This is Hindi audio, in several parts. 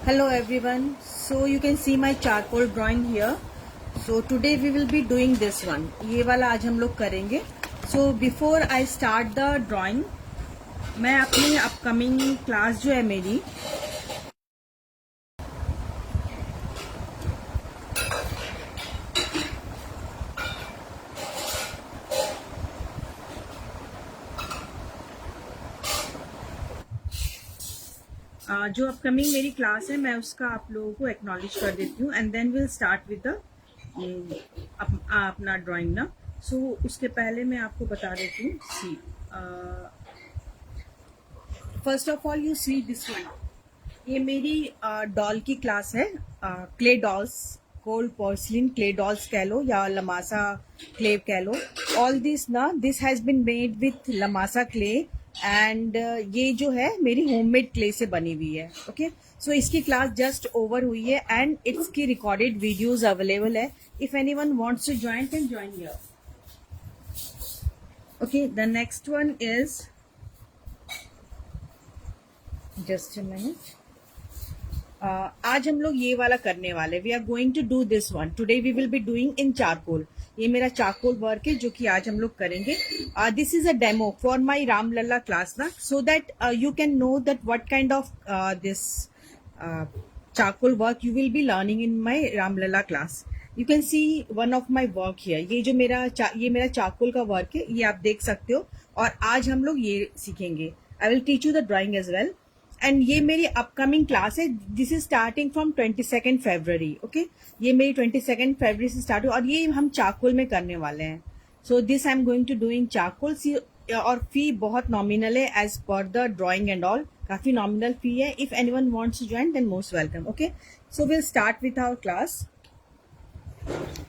Hello everyone. So you can see my charcoal drawing here. So today we will be doing this one. ये वाला आज हम लोग करेंगे. So before I start the drawing, मैं अपनी upcoming class जो है मेरी जो अपकमिंग मेरी क्लास है मैं उसका आप लोगों को एक्नॉलेज कर देती हूँ and then will start with the अपना ड्राइंग ना. सो उसके पहले मैं आपको बता देती हूँ. See first of all you see this one. ये मेरी डॉल की क्लास है. Clay dolls, gold porcelain clay dolls कह लो या लमासा क्ले कह लो. ऑल दिस ना, this has been made with लमासा क्ले एंड ये जो है मेरी होममेड क्ले से बनी हुई है. ओके, सो इसकी क्लास जस्ट ओवर हुई है एंड इट्स की रिकॉर्डेड वीडियोज अवेलेबल है. If anyone wants to join can join here. Okay, the next one is just a minute. आज हम लोग ये वाला करने वाले. We are going to do this one today. We will be doing in charcoal. ये मेरा चारकोल वर्क है जो कि आज हम लोग करेंगे. This is a demo for my Ramlala class ना, so that you can know that what kind of this charcoal work you will be learning in my Ramlala class. You can see one of my work here. ये जो मेरा चारकोल का वर्क है ये आप देख सकते हो. और आज हम लोग ये सीखेंगे. I will teach you the drawing as well. And ये मेरी अपकमिंग क्लास है. This is starting from 22 February. Okay, ये मेरी 22 फरवरी से स्टार्ट हुई और ये हम चारकोल में करने वाले हैं. So this I am going to doing charcoal. See, और फी बहुत नॉमिनल है एज पर द ड्राइंग एंड ऑल. काफी नॉमिनल फी है. If anyone wants to join then most welcome. Okay, so will start with our class.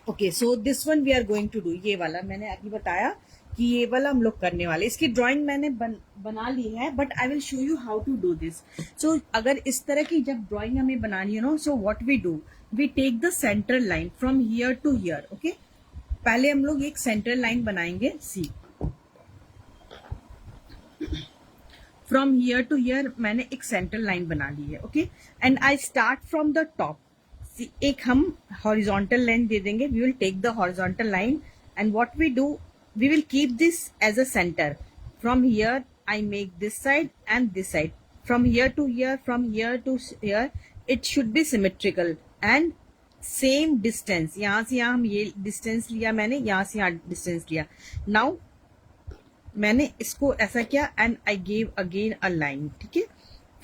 Okay, so this one we are going to do. ये वाला मैंने अभी बताया कि ये वाला हम लोग करने वाले. इसकी ड्राइंग मैंने बना ली है but I will show you how to do this. So अगर इस तरह की जब ड्राइंग हमें बनानी है no, so what we do, we take the center line from here to here. Okay, पहले हम लोग एक सेंटर लाइन बनाएंगे. See, from here to here मैंने एक सेंटर लाइन बना ली है. Okay, and I start from the top. एक हम हॉरिजॉन्टल लाइन दे देंगे. We will take the horizontal line and what we do, we will keep this as a center. From here I make this side and this side. From here to here, from here to here, it should be symmetrical and same distance. यहाँ से यहाँ हम ये distance लिया मैंने, यहाँ से यहाँ distance लिया. Now मैंने इसको ऐसा किया and I gave again a line. ठीक है,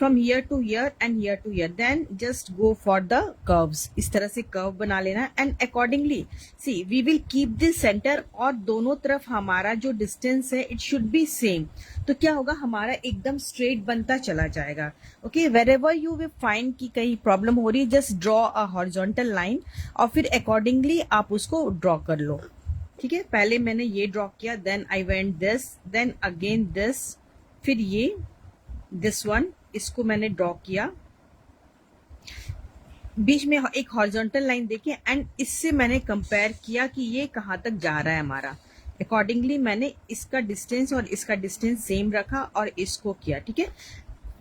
from here to here and here to here. Then just go for the curves. इस तरह से कर्व बना लेना and accordingly see we will keep this center. और दोनों तरफ हमारा जो डिस्टेंस है it should be same. तो क्या होगा, हमारा एकदम स्ट्रेट बनता चला जाएगा. Okay, wherever you will find कि कहीं प्रॉब्लम हो रही है, just draw a horizontal line और फिर accordingly आप उसको ड्रॉ कर लो. ठीक है, पहले मैंने ये ड्रॉ किया, then I went this, then again this, फिर ये this one, इसको मैंने ड्रॉ किया. बीच में एक हॉरिजॉन्टल लाइन देके एंड इससे मैंने कंपेयर किया कि ये कहाँ तक जा रहा है हमारा. अकॉर्डिंगली मैंने इसका डिस्टेंस और इसका डिस्टेंस सेम रखा और इसको किया. ठीक है,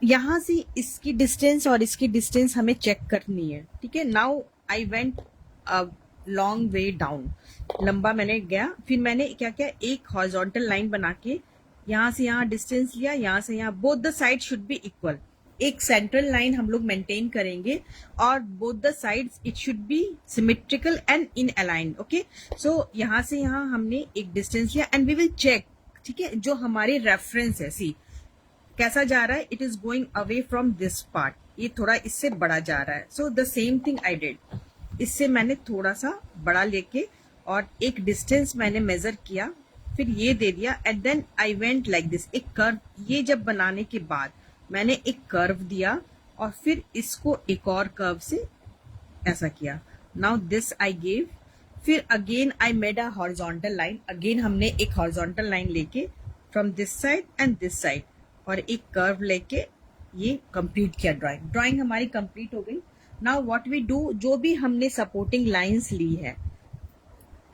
यहाँ से इसकी डिस्टेंस और इसकी डिस्टेंस हमें चेक करनी है. ठीक है, now I went long way down. लंबा मैंने गया, फिर मैंने क्या किया, एक हॉरिजॉन्टल लाइन बना के यहाँ से यहाँ डिस्टेंस लिया, यहाँ से यहाँ. Both the side should be equal. एक सेंट्रल लाइन हम लोग मेंटेन करेंगे और both the sides it should be symmetrical and in aligned. Okay, so यहाँ से यहाँ हमने एक डिस्टेंस लिया एंड वी विल चेक. ठीक है, जो हमारे रेफरेंस है, सी कैसा जा रहा है, it is going away from this part. ये थोड़ा इससे बड़ा जा रहा है. So the same thing I did. इससे मैंने थोड़ा सा बड़ा लेके और एक डिस्टेंस मैंने मेजर किया, फिर ये दे दिया and then I went like this. एक कर्व, ये जब बनाने के बाद मैंने एक कर्व दिया और फिर इसको एक और कर्व से ऐसा किया. Now this I gave. फिर again I made a horizontal line. Again हमने एक हॉरिजॉन्टल लाइन लेके from this side and this side और एक कर्व लेके ये कंप्लीट किया. ड्राइंग हमारी कंप्लीट हो गई. नाउ व्हाट वी डू, जो भी हमने सपोर्टिंग लाइंस ली है,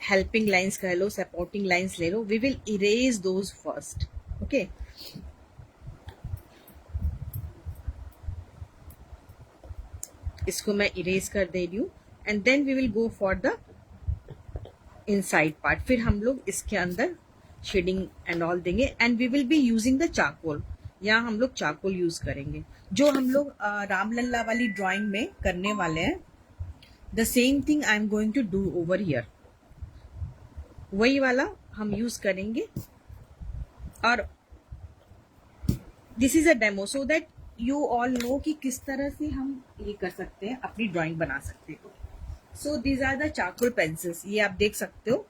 हेल्पिंग लाइंस कह लो, सपोर्टिंग लाइंस ले लो, we will erase those first. Okay, इसको मैं इरेज कर दे रही हूँ and then we will go for the inside part. फिर हम लोग इसके अंदर शेडिंग एंड ऑल देंगे and we will be using the charcoal. यहाँ हम लोग चारकोल यूज करेंगे जो हम लोग रामलल्ला वाली ड्राइंग में करने वाले हैं। The same thing I am going to do over here, वही वाला हम यूज करेंगे। और this is a demo so that you all know कि किस तरह से हम ये कर सकते हैं, अपनी ड्राइंग बना सकते हो। So these are the charcoal pencils. ये आप देख सकते हो,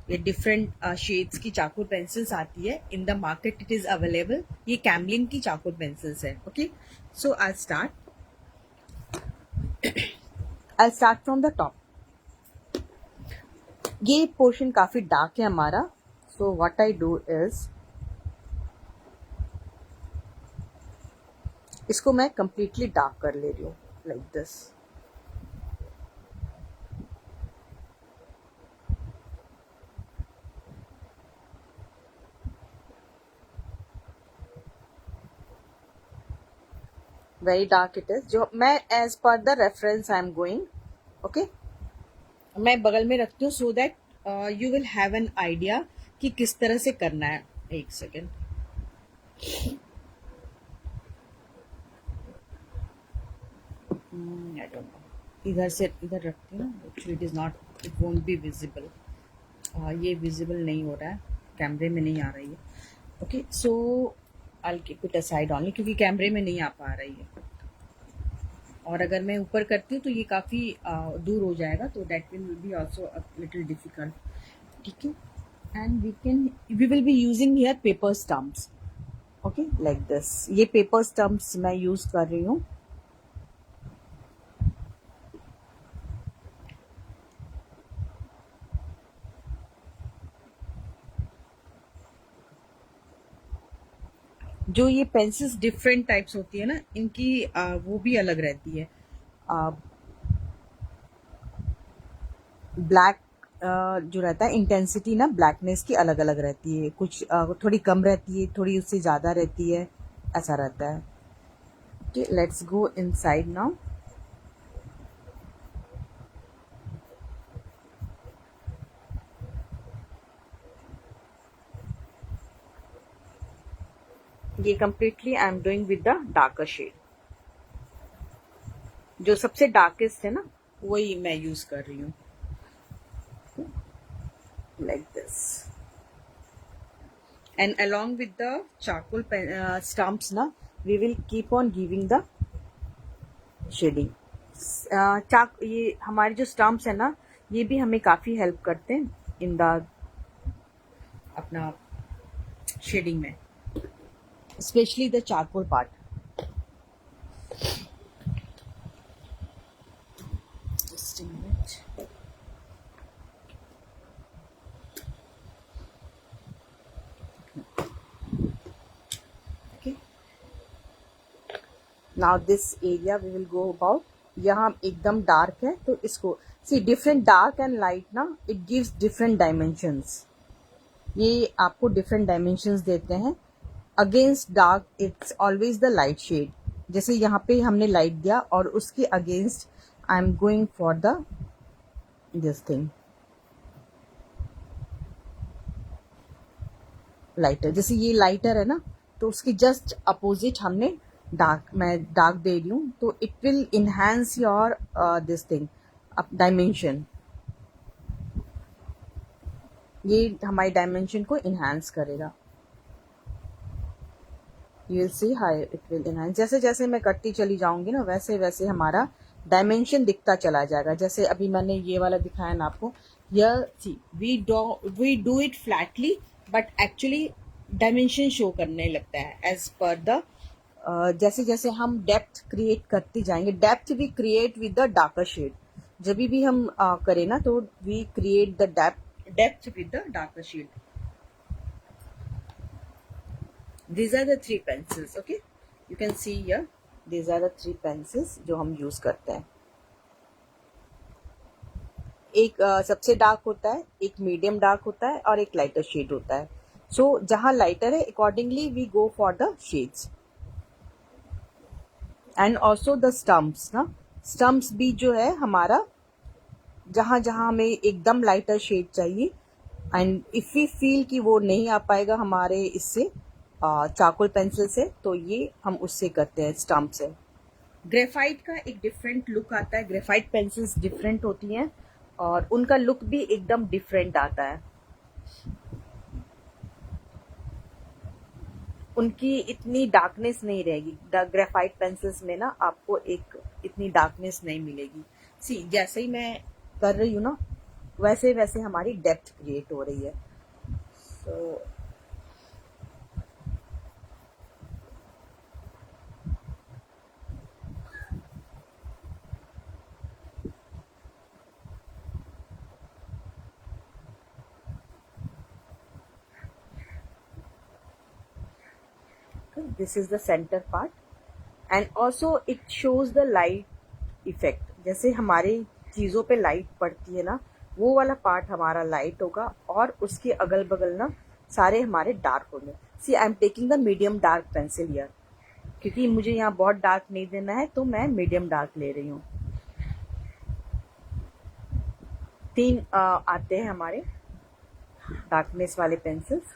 ये डिफरेंट शेड्स की चारकोल पेंसिल्स आती है in the market, it is available. ये कैमलिन की चारकोल पेंसिल्स है। Okay, so I start from the top. ये पोर्शन काफी डार्क है हमारा, so what I do is इसको मैं कंप्लीटली डार्क कर ले रही हूँ like this. Very dark it is. जो मैं as per the reference I am going, okay, मैं बगल में रखती हूँ सो that you will have an idea कि किस तरह से करना है। एक सेकेंड, आई डोंट नो, इधर से इधर रखती हूँ। Actually it is not, it won't be visible. ये विजिबल नहीं हो रहा है, कैमरे में नहीं आ रही है। Okay, so I keep it aside only, क्योंकि कैमरे में नहीं आ पा रही है। और अगर मैं ऊपर करती हूँ तो ये काफ़ी दूर हो जाएगा, तो that will be also a little difficult. ठीक है, and we will be using here paper stumps. Okay, like this. ये पेपर स्टम्प्स मैं यूज कर रही हूँ। जो ये पेंसिल्स डिफरेंट टाइप्स होती है ना, इनकी वो भी अलग रहती है। ब्लैक जो रहता है इंटेंसिटी ना, ब्लैकनेस की अलग अलग रहती है। कुछ थोड़ी कम रहती है, थोड़ी उससे ज़्यादा रहती है, ऐसा रहता है। Okay, let's go inside now. ये completely I am doing with the darker shade. जो सबसे डार्केस्ट है ना, वही मैं यूज कर रही हूँ, like this. And along with the charcoal stumps ना, we will keep on giving the shading। ये हमारे जो स्टम्प्स है ना, ये भी हमें काफ़ी हेल्प करते हैं इन द अपना शेडिंग में, specially the charcoal part. Just a minute. Okay, now this area we will go about. यहाँ एकदम डार्क है तो इसको see, different dark and light ना, इट गिव्स डिफरेंट डायमेंशंस। ये आपको डिफरेंट डायमेंशंस देते हैं। Against dark it's always the light shade. जैसे यहाँ पे हमने लाइट दिया और उसके against I am going for the this thing lighter. जैसे ये लाइटर है ना, तो उसकी जस्ट अपोजिट हमने डार्क, मैं डार्क दे रही हूँ, तो it will enhance your this thing dimension. ये हमारी डायमेंशन को इनहेंस करेगा। You will see how it will enhance. जैसे जैसे मैं करती चली जाऊंगी ना, वैसे वैसे हमारा डायमेंशन दिखता चला जाएगा। जैसे अभी मैंने ये वाला दिखाया ना आपको, यह see, we do it flatly, but actually dimension show करने लगता है एज पर द जैसे जैसे हम डेप्थ क्रिएट करते जाएंगे। Depth we create with the darker shade. जब भी हम करें ना, तो we create the depth with the darker shade. These are the three pencils, okay? You can see here, these are the three pencils जो हम यूज करते हैं। एक सबसे डार्क होता है, एक मीडियम डार्क होता है और एक लाइटर शेड होता है। सो जहाँ लाइटर है, accordingly we go for the shades. And also the stumps ना, स्टम्प्स भी जो है हमारा जहाँ जहाँ हमें एकदम लाइटर शेड चाहिए एंड इफ़ वी फील कि वो नहीं आ पाएगा हमारे इससे चारकोल पेंसिल से, तो ये हम उससे करते हैं स्टम्प से। ग्रेफाइट का एक डिफरेंट लुक आता है, ग्रेफाइट पेंसिल्स डिफरेंट होती हैं और उनका लुक भी एकदम डिफरेंट आता है। उनकी इतनी डार्कनेस नहीं रहेगी, ग्रेफाइट पेंसिल्स में ना आपको एक इतनी डार्कनेस नहीं मिलेगी। सी जैसे ही मैं कर रही हूँ ना, वैसे वैसे हमारी डेप्थ क्रिएट हो रही है। So this is the centre part and also it shows the light effect. जैसे हमारी चीज़ों पे लाइट पड़ती है ना, वो वाला पार्ट हमारा लाइट होगा और उसके अगल बगल ना सारे हमारे डार्क होंगे। See I am taking the medium dark pencil here, क्योंकि मुझे यहाँ बहुत डार्क नहीं देना है, तो मैं मीडियम डार्क ले रही हूँ। 3 आते हैं हमारे डार्कनेस वाले pencils.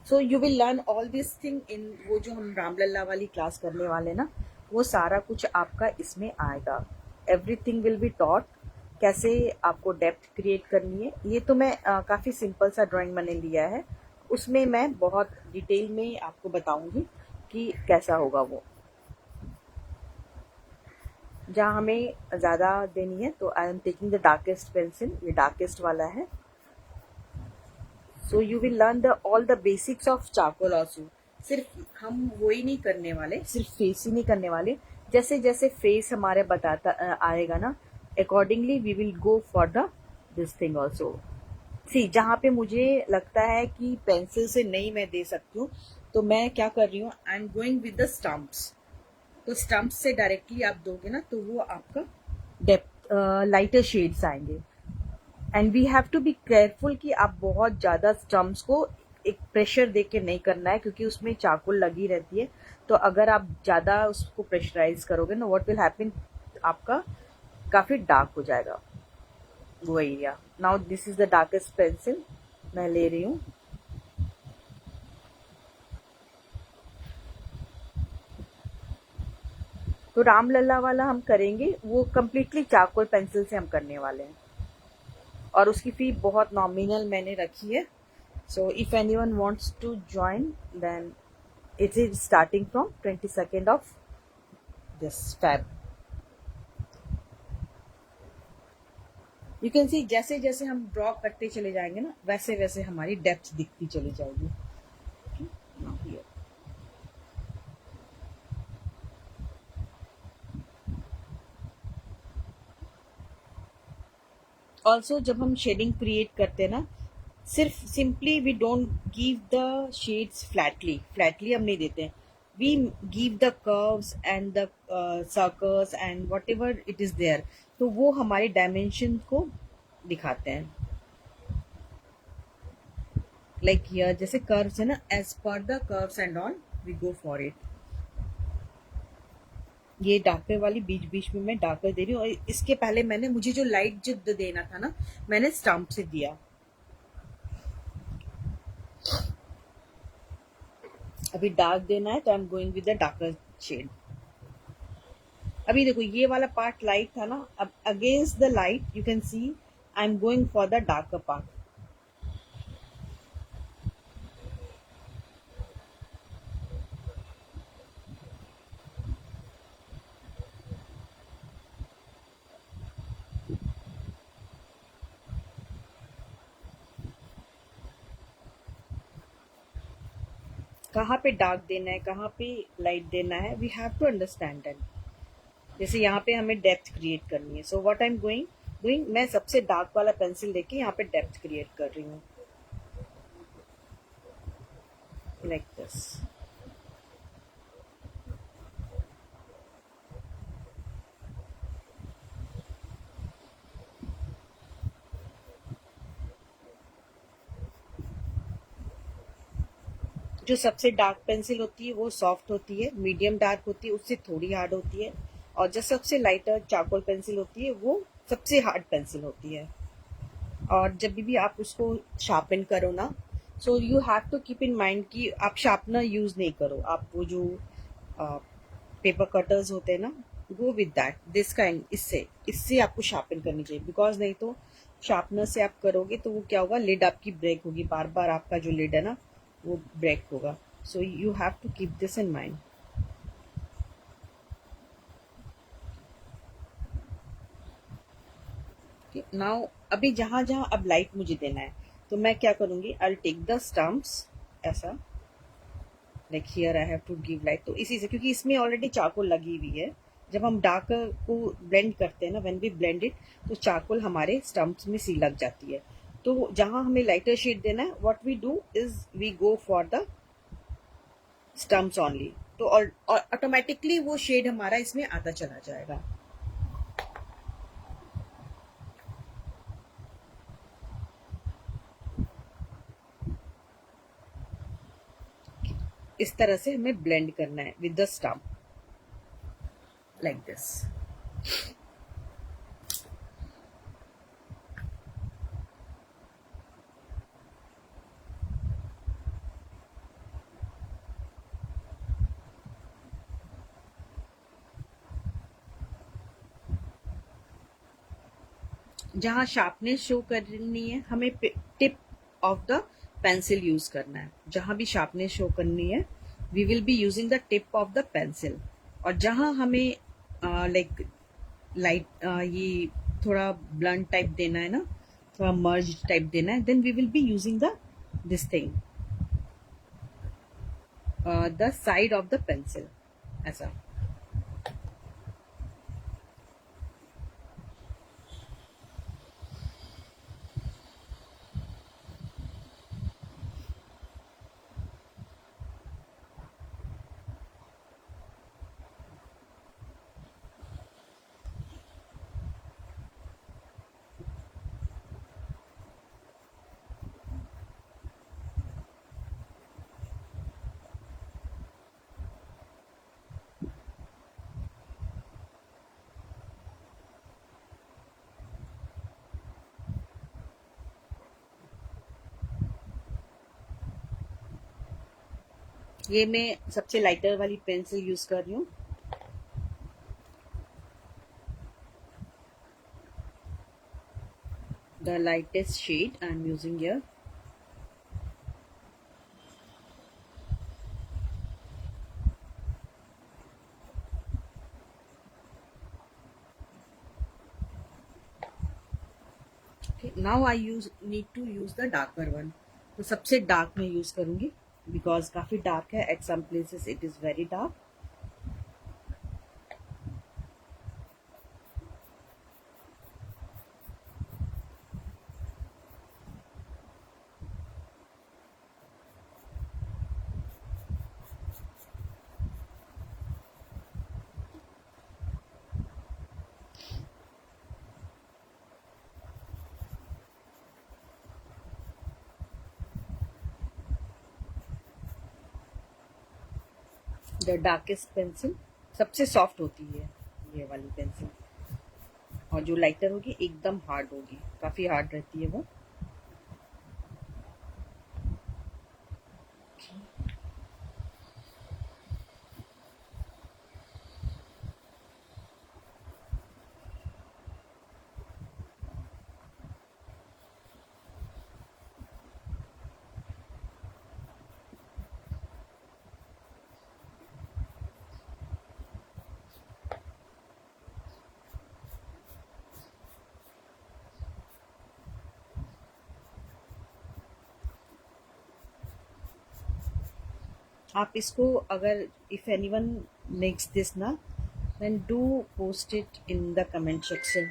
So you will learn all this thing in वो जो हम रामलला वाली क्लास करने वाले ना, वो सारा कुछ आपका इसमें आएगा। एवरीथिंग विल बी टॉट, कैसे आपको डेप्थ क्रिएट करनी है। ये तो मैं काफ़ी सिंपल सा ड्राइंग मैंने लिया है, उसमें मैं बहुत डिटेल में आपको बताऊंगी कि कैसा होगा वो। जहाँ हमें ज़्यादा देनी है तो I am taking the darkest pencil, ये डार्केस्ट वाला है। So you will learn the all the basics of charcoal also. सिर्फ हम वो ही नहीं करने वाले, सिर्फ फेस ही नहीं करने वाले, जैसे जैसे फेस हमारे बताता आएगा ना, accordingly we will go for the this thing also. See जहाँ पे मुझे लगता है कि पेंसिल से नहीं मैं दे सकती हूँ, तो मैं क्या कर रही हूँ, I am going with the stumps. तो स्टम्प्स से डायरेक्टली आप दोगे ना, तो वो आपका डेप्थ लाइटर शेड्स आएंगे। And we have to be careful कि आप बहुत ज़्यादा स्टम्प्स को एक प्रेशर दे के नहीं करना है, क्योंकि उसमें चाकुल लगी रहती है। तो अगर आप ज़्यादा उसको प्रेशराइज करोगे ना, व्हाट विल हैपन, आपका काफ़ी डार्क हो जाएगा वो area. Now this is the darkest pencil मैं ले रही हूँ। तो रामलला वाला हम करेंगे, वो कम्प्लीटली चारकोल पेंसिल से हम करने वाले हैं और उसकी फी बहुत नॉमिनल मैंने रखी है। So if anyone wants to join, then it is starting from 22nd of this Feb. You can see जैसे जैसे हम ड्रॉ करते चले जाएंगे ना, वैसे वैसे हमारी डेप्थ दिखती चली जाएगी। ऑल्सो जब हम शेडिंग क्रिएट करते हैं ना, सिर्फ simply we don't give the shades flatly, flatly हम नहीं देते हैं। We give the curves and the circles and whatever it is there, तो वो हमारे डायमेंशन को दिखाते हैं। लाइक हियर जैसे कर्व्स है ना, एज पर the curves and all we go for it. ये डार्कर वाली बीच बीच में मैं डार्कर दे रही हूँ, और इसके पहले मैंने मुझे जो लाइट जो देना था ना, मैंने स्टम्प से दिया। अभी डार्क देना है तो I am going with the darker shade. अभी देखो ये वाला पार्ट लाइट था ना, अब against the light you can see I am going for the darker part. कहाँ पे डार्क देना है, कहाँ पे लाइट देना है, we have to understand that. जैसे यहाँ पे हमें डेप्थ क्रिएट करनी है, so what I am doing, मैं सबसे डार्क वाला पेंसिल लेके यहाँ पे डेप्थ क्रिएट कर रही हूँ, लाइक दिस। जो सबसे डार्क पेंसिल होती है वो सॉफ्ट होती है, मीडियम डार्क होती है उससे थोड़ी हार्ड होती है, और जो सबसे लाइटर चारकोल पेंसिल होती है वो सबसे हार्ड पेंसिल होती है। और जब भी आप उसको शार्पन करो ना, so you have to keep in mind कि आप शार्पनर यूज नहीं करो, आप वो जो पेपर कटर्स होते हैं ना, go with that this kind, इससे इससे आपको शार्पन करनी चाहिए, बिकॉज नहीं तो शार्पनर से आप करोगे तो वो क्या होगा, लिड आपकी ब्रेक होगी, बार बार आपका जो लिड है ना वो ब्रेक होगा। So you have to keep this in mind. Now अभी जहां जहां अब लाइट मुझे देना है तो मैं क्या करूंगी, आई टेक द स्टम्प्स ऐसा, like here I have to give light, तो इसी से, क्योंकि इसमें ऑलरेडी चारकोल लगी हुई है, जब हम डार्क को ब्लेंड करते हैं ना, व्हेन वी ब्लेंड इट, तो चारकोल हमारे स्टम्प्स में सी लग जाती है। तो जहां हमें लाइटर शेड देना है, what we do is we go for the stumps only, तो और ऑटोमेटिकली वो शेड हमारा इसमें आता चला जाएगा। इस तरह से हमें ब्लेंड करना है with the stump, like this. जहां शार्पनेस शो करनी है हमें tip of the pencil use करना है, जहां भी शार्पनेस शो करनी है we will be using the tip of the pencil, और जहां हमें लाइक लाइट ये थोड़ा ब्लंट टाइप देना है ना, थोड़ा मर्ज टाइप देना है, then we will be using the this thing, the side of the pencil ऐसा। ये मैं सबसे लाइटर वाली पेंसिल यूज कर रही हूँ, the lightest shade I'm using here. Okay, now I need to use the darker one. तो सबसे डार्क में यूज करूंगी बिकॉज काफी डार्क है, at some places it is very dark. The darkest pencil सबसे सॉफ्ट होती है ये वाली पेंसिल, और जो लाइटर होगी एकदम हार्ड होगी, काफी हार्ड रहती है वो। आप इसको अगर इफ एनीवन मेक्स दिस ना, then do post it in the comment section,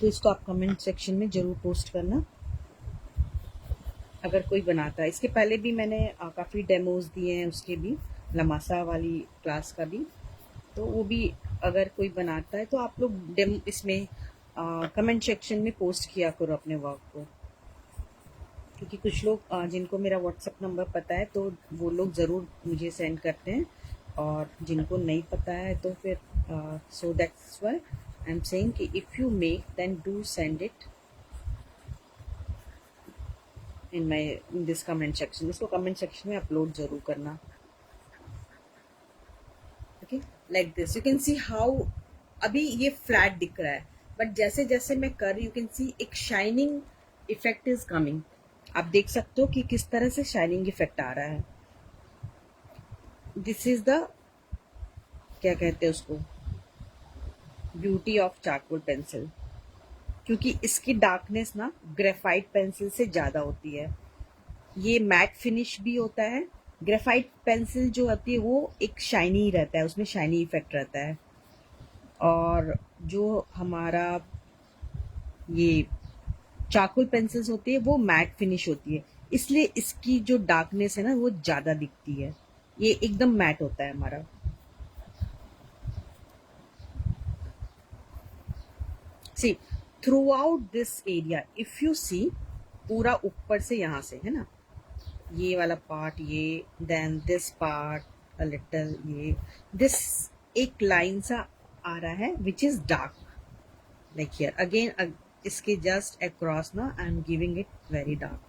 तो इसको आप कमेंट सेक्शन में जरूर पोस्ट करना अगर कोई बनाता है। इसके पहले भी मैंने काफ़ी डेमोज दिए हैं उसके भी, लमासा वाली क्लास का भी, तो वो भी अगर कोई बनाता है तो आप लोग डेमो इसमें कमेंट सेक्शन में पोस्ट किया करो अपने वर्क को। क्योंकि कुछ लोग जिनको मेरा व्हाट्सएप नंबर पता है तो वो लोग ज़रूर मुझे सेंड करते हैं, और जिनको नहीं पता है तो फिर so that's why I am saying कि if you make then do send it in this comment section. इसको कमेंट सेक्शन में अपलोड ज़रूर करना। Okay, like this you can see how अभी ये फ्लैट दिख रहा है, बट जैसे जैसे मैं कर यू कैन सी एक शाइनिंग इफेक्ट इज कमिंग। आप देख सकते हो कि किस तरह से शाइनिंग इफेक्ट आ रहा है। दिस इज द क्या कहते हैं उसको, ब्यूटी ऑफ चारकोल पेंसिल, क्योंकि इसकी डार्कनेस ना ग्रेफाइट पेंसिल से ज़्यादा होती है। ये मैट फिनिश भी होता है। ग्रेफाइट पेंसिल जो होती है वो एक शाइनी रहता है, उसमें शाइनी इफेक्ट रहता है, और जो हमारा ये चारकोल पेंसिल्स होती है वो मैट फिनिश होती है, इसलिए इसकी जो डार्कनेस है ना वो ज़्यादा दिखती है। ये एकदम मैट होता है हमारा। See throughout this area if you see, पूरा ऊपर से यहाँ से है ना, ये वाला पार्ट, ये then this part a little, ये दिस एक लाइन सा आ रहा है which is dark, like here again इसके जस्ट अक्रॉस ना I am giving it very dark.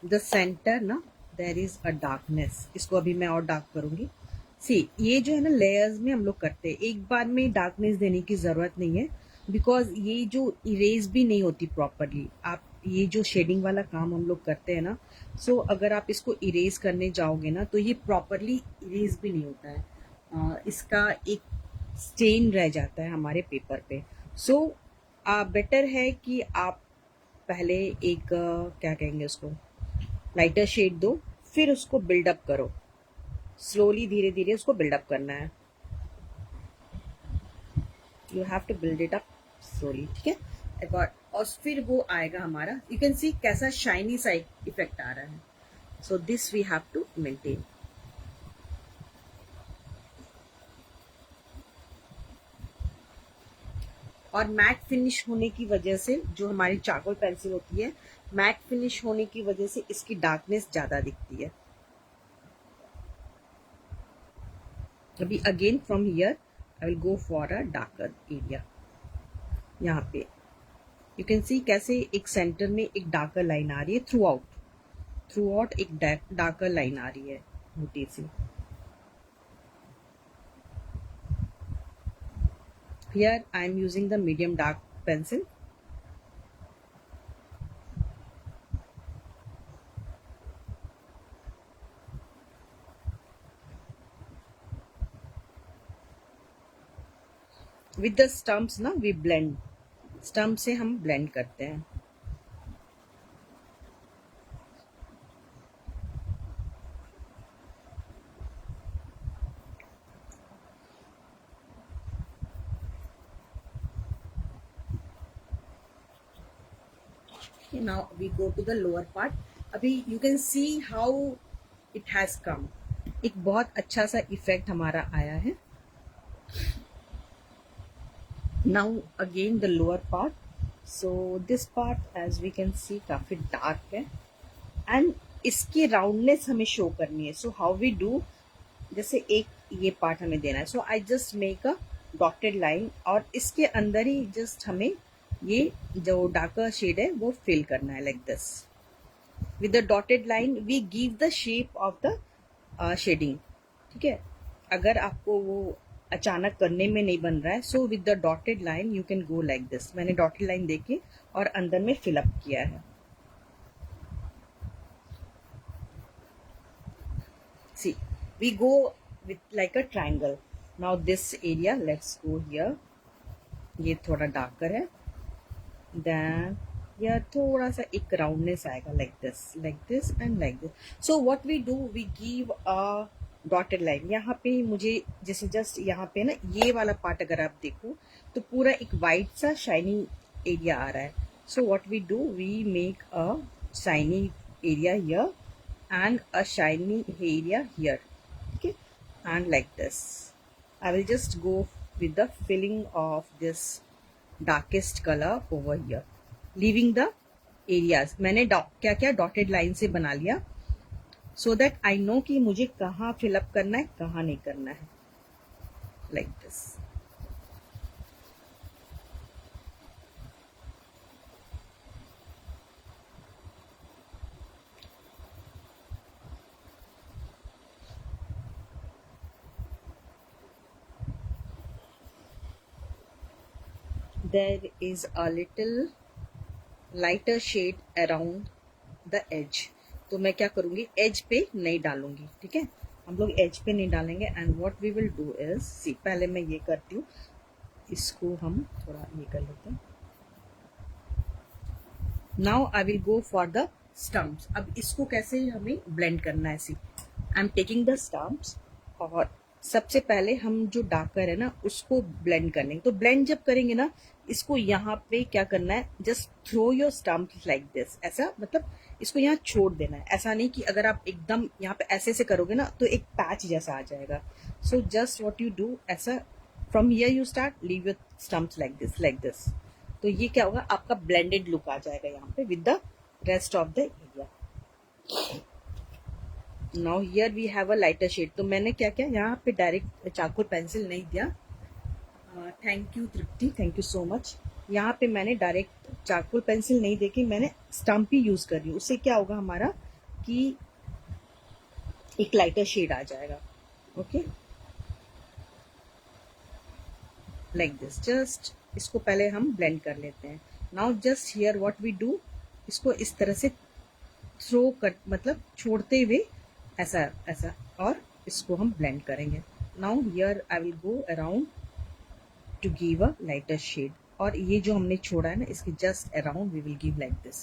The centre ना देर इज अ डार्कनेस, इसको अभी मैं और डार्क करूंगी। सी ये जो है ना लेयर्स में हम लोग करते हैं, एक बार में डार्कनेस देने की जरूरत नहीं है, बिकॉज ये जो इरेज भी नहीं होती प्रॉपरली। आप ये जो शेडिंग वाला काम हम लोग करते हैं ना, सो अगर आप इसको इरेज करने जाओगे ना तो ये प्रॉपरली इरेज भी नहीं होता है, इसका एक स्टेन रह जाता है हमारे पेपर पे। सो बेटर है कि आप पहले एक क्या कहेंगे उसको, लाइटर शेड दो, फिर उसको बिल्डअप करो, स्लोली धीरे धीरे उसको बिल्डअप करना है। You have to build it up slowly, ठीक है। और फिर वो आएगा हमारा, यू कैन सी कैसा शाइनी सा इफेक्ट आ रहा है। So this we have to maintain. और मैट फिनिश होने की वजह से जो हमारी चारकोल पेंसिल होती है, मैट फिनिश होने की वजह से इसकी डार्कनेस ज्यादा दिखती है। अभी again from here I will go for a darker area. यहाँ पे यू कैन सी कैसे एक सेंटर में एक डार्कर लाइन आ रही है, थ्रू आउट एक डार्कर लाइन आ रही है मोटी सी। Here I am using the medium dark pencil. With the stumps ना we blend, स्टम्प से हम ब्लेंड करते हैं। Now we go to the lower part. अभी you can see how it has come. एक बहुत अच्छा सा इफेक्ट हमारा आया है। Now again the lower part. So this part as we can see काफी डार्क है, एंड इसकी राउंडनेस हमें शो करनी है। सो हाउ वी डू, जैसे एक ये पार्ट हमें देना है, so I just make a dotted line, और इसके अंदर ही जस्ट हमें ये जो डार्कर शेड है वो फिल करना है, like this. With the dotted line we give the shape of the shading, ठीक है। अगर आपको वो अचानक करने में नहीं बन रहा है, so with the dotted line you can go like this. मैंने डॉटेड लाइन देके और अंदर में फिलअप किया है। See, we go with like a triangle. Now this area, let's go here. ये थोड़ा डार्कर है, then यह थोड़ा सा एक राउंडनेस आएगा, like this and like this. So what we do, we give a dotted line. यहाँ पे मुझे जैसे जस्ट यहाँ पे ना ये वाला पार्ट अगर आप देखो तो पूरा एक वाइट सा शाइनिंग एरिया आ रहा है, So what we do, we make a shiny area here and a shiny area here. Okay, and like this I will just go with the filling of this darkest color over here, leaving the areas. मैंने क्या क्या डॉटेड लाइन से बना लिया, so that I know कि मुझे कहाँ fill up करना है, कहाँ नहीं करना है, like this. There is a little lighter shade around the edge. तो मैं क्या करूँगी, एज पे नहीं डालूंगी, ठीक है, हम लोग एज पे नहीं डालेंगे. And what we will do is, see पहले मैं ये करती हूँ, इसको हम थोड़ा ये कर लेते हैं. Now I will go for the stumps. अब इसको कैसे हमें ब्लेंड करना है, see I am taking the stumps. और सबसे पहले हम जो डार्कर है ना उसको ब्लेंड कर लेंगे. तो ब्लेंड जब करेंगे ना, इसको यहाँ पे क्या करना है, just throw your stump like this. ऐसा मतलब इसको यहाँ छोड़ देना है. ऐसा नहीं कि अगर आप एकदम यहाँ पे ऐसे से करोगे ना तो एक पैच जैसा आ जाएगा. So just what you do, ऐसा from here you start, leave your stumps like this, like this. तो ये क्या होगा, आपका ब्लेंडेड लुक आ जाएगा यहाँ पे with the rest of the area. Now here we have a lighter shade. तो मैंने क्या किया, यहाँ पे डायरेक्ट चारकोल पेंसिल नहीं दिया. Thank you Tripti, thank you so much. यहाँ पे मैंने डायरेक्ट चारकोल पेंसिल नहीं देके मैंने स्टम्प ही यूज कर रही हूँ. उससे क्या होगा हमारा कि एक लाइटर शेड आ जाएगा. Okay, like this. जस्ट इसको पहले हम ब्लेंड कर लेते हैं. Now just here what we do, इसको इस तरह से थ्रो कर, मतलब छोड़ते हुए ऐसा ऐसा, और इसको हम ब्लेंड करेंगे. Now here I will go around to give a lighter shade. और ये जो हमने छोड़ा है ना, इसके just around we will give like this.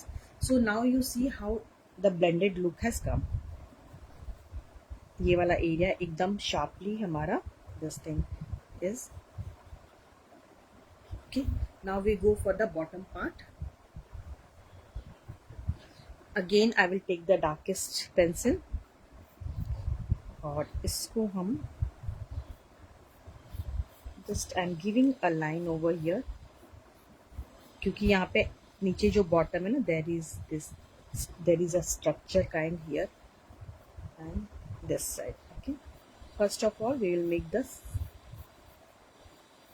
So now you see how the blended look has come. ये वाला एरिया एकदम शार्पली हमारा this thing is okay. Now we go for the bottom part. Again I will take the darkest pencil और इसको हम just I am giving a line over here, क्योंकि यहाँ पे नीचे जो बॉटम है ना, there is a structure kind here and this side. Okay, first of all we will make this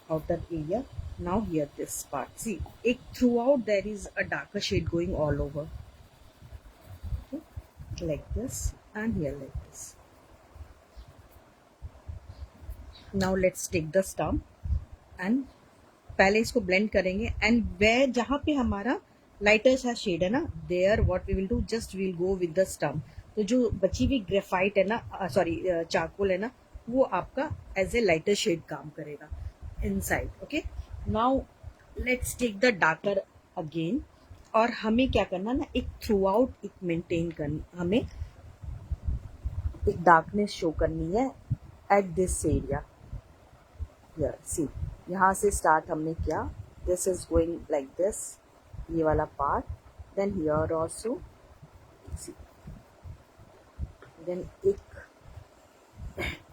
outer area. Now here this part, see, एक throughout there is a darker shade going all over. Okay, like this and here like this. Now let's take the stump and पहले इसको ब्लेंड करेंगे. एंड वे जहाँ पे हमारा लाइटर सा शेड है ना, there what we will do, just we will go with the stump. तो जो बची हुई ग्रेफाइट है ना, सॉरी चारकोल है ना, वो आपका एज ए लाइटर शेड काम करेगा inside. Okay, now let's take the darker again. और हमें क्या करना ना, एक थ्रू आउट एक मेंटेन करना, हमें एक डार्कनेस शो करनी है at this area. Here see, यहाँ से स्टार्ट हमने किया, this is going like this, ये वाला part. Then here also, then एक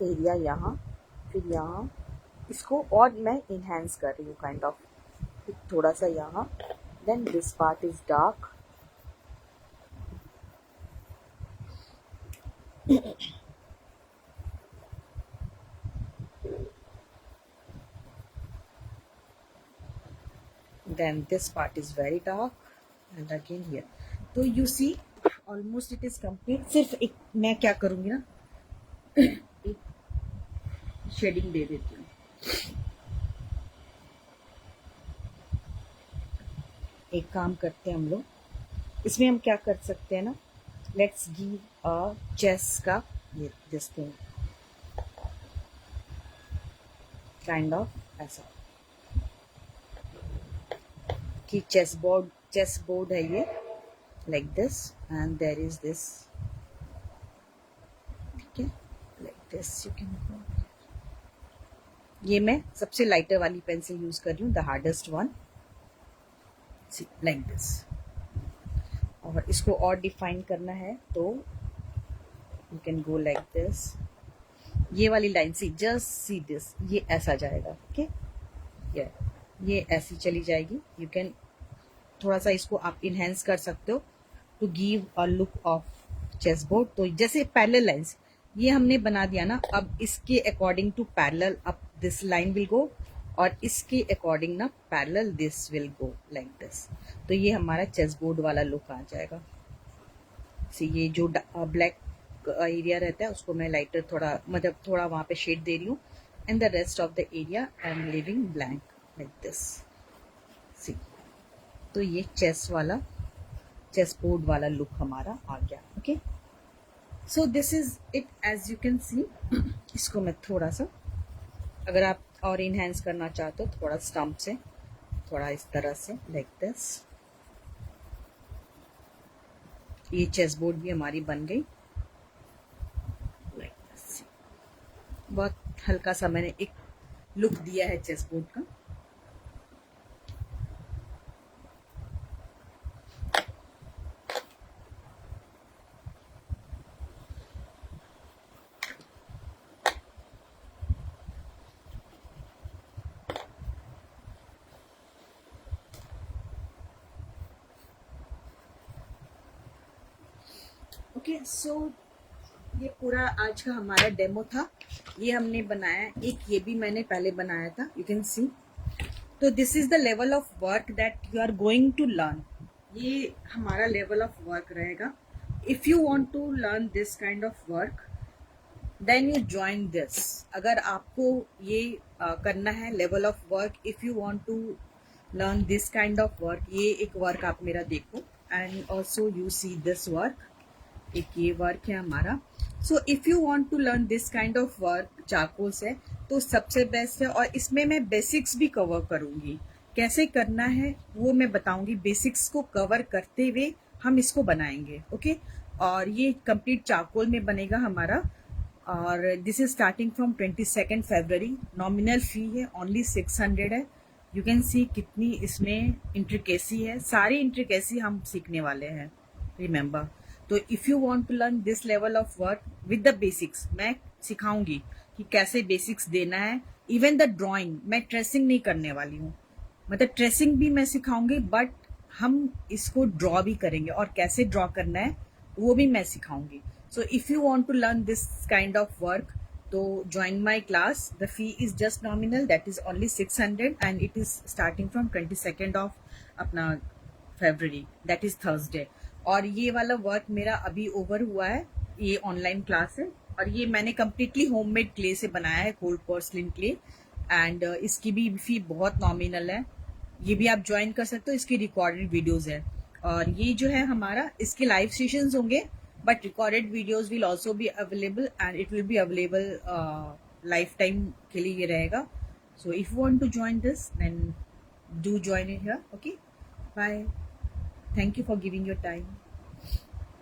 एरिया यहाँ, फिर यहाँ इसको और मैं इन्हेंस कर रही हूँ काइंड ऑफ, थोड़ा सा यहाँ. Then this part is dark. then this part is very dark and again here. तो you see almost it is complete. सिर्फ एक मैं क्या करूँगी ना, एक शेडिंग दे देती हूँ. एक काम करते हैं हम लोग, इसमें हम क्या कर सकते हैं ना, लेट्स गिव अ चेस का ये दिस थिंग काइंड ऑफ ऐसा कि चेस बोर्ड है ये, like this and there is this. ठीक है, लाइक दिस यू कैन. ये मैं सबसे लाइटर वाली पेंसिल यूज कर रही हूँ, the hardest one. See like this. और इसको और डिफाइन करना है तो you can go like this. ये वाली line see, just see this, ये ऐसा जाएगा। ओके, ये ऐसी चली जाएगी। यू कैन थोड़ा सा इसको आप इनहेंस कर सकते हो to give a look of chess board. तो जैसे पैरेलल लाइंस ये हमने बना दिया ना, अब इसके according to parallel up this line will go, और इसके अकॉर्डिंग ना parallel this will go like this. तो ये हमारा चेस बोर्ड वाला लुक आ जाएगा। सी ये जो ब्लैक एरिया रहता है उसको मैं लाइटर थोड़ा, मतलब थोड़ा वहाँ पे शेड दे रही हूँ, and the rest of the area I am leaving blank like this. See, तो ये चेस बोर्ड वाला लुक हमारा आ गया। Okay, so this is it as you can see. इसको मैं थोड़ा सा, अगर आप और इनहेंस करना चाहते हो थोड़ा स्टम्प से, थोड़ा इस तरह से लाइक दिस। ये चेस बोर्ड भी हमारी बन गई लाइक दिस। बहुत हल्का सा मैंने एक लुक दिया है चेस बोर्ड का। ओके, सो ये पूरा आज का हमारा डेमो था। ये हमने बनाया, एक ये भी मैंने पहले बनाया था, यू कैन सी। तो this is the level of work that you are going to learn. ये हमारा लेवल ऑफ वर्क रहेगा। If you want to learn this kind of work then you join this. अगर आपको ये करना है level of work, if you want to learn this kind of work, ये एक वर्क आप मेरा देखो, and also you see this work, एक ये वर्क है हमारा। सो if you want to learn this kind of work charcoal से, तो सबसे बेस्ट है। और इसमें मैं बेसिक्स भी कवर करूँगी, कैसे करना है वो मैं बताऊँगी। बेसिक्स को कवर करते हुए हम इसको बनाएंगे। ओके, और ये कंप्लीट चारकोल में बनेगा हमारा। और this is starting from 22 February. Nominal fee है ओनली 600 है। यू कैन सी कितनी इसमें इंट्रिकेसी है, सारी इंट्रिकेसी हम सीखने वाले हैं, रिमेंबर। तो if you want to learn this level of work with the basics, मैं सिखाऊंगी कि कैसे बेसिक्स देना है। इवन द ड्राइंग, मैं ट्रेसिंग नहीं करने वाली हूँ, मतलब ट्रेसिंग भी मैं सिखाऊंगी, बट हम इसको ड्रॉ भी करेंगे, और कैसे ड्रॉ करना है वो भी मैं सिखाऊंगी। So if you want to learn this kind of work, तो join my class. The fee is just nominal, that is only 600, and it is starting from 22 of अपना फरवरी, दैट इज थर्सडे। और ये वाला वर्क मेरा अभी ओवर हुआ है, ये ऑनलाइन क्लास है, और ये मैंने कम्प्लीटली होममेड क्ले से बनाया है, कोल्ड पोर्सलिन क्ले, एंड इसकी भी फी बहुत नॉमिनल है। ये भी आप ज्वाइन कर सकते हो, इसकी रिकॉर्डेड वीडियोस है। और ये जो है हमारा, इसके लाइव सेशंस होंगे, but recorded videos will also be available, and it will be available lifetime के लिए ये रहेगा। So if you want to join this then do join it here. Okay, bye, thank you for giving your time.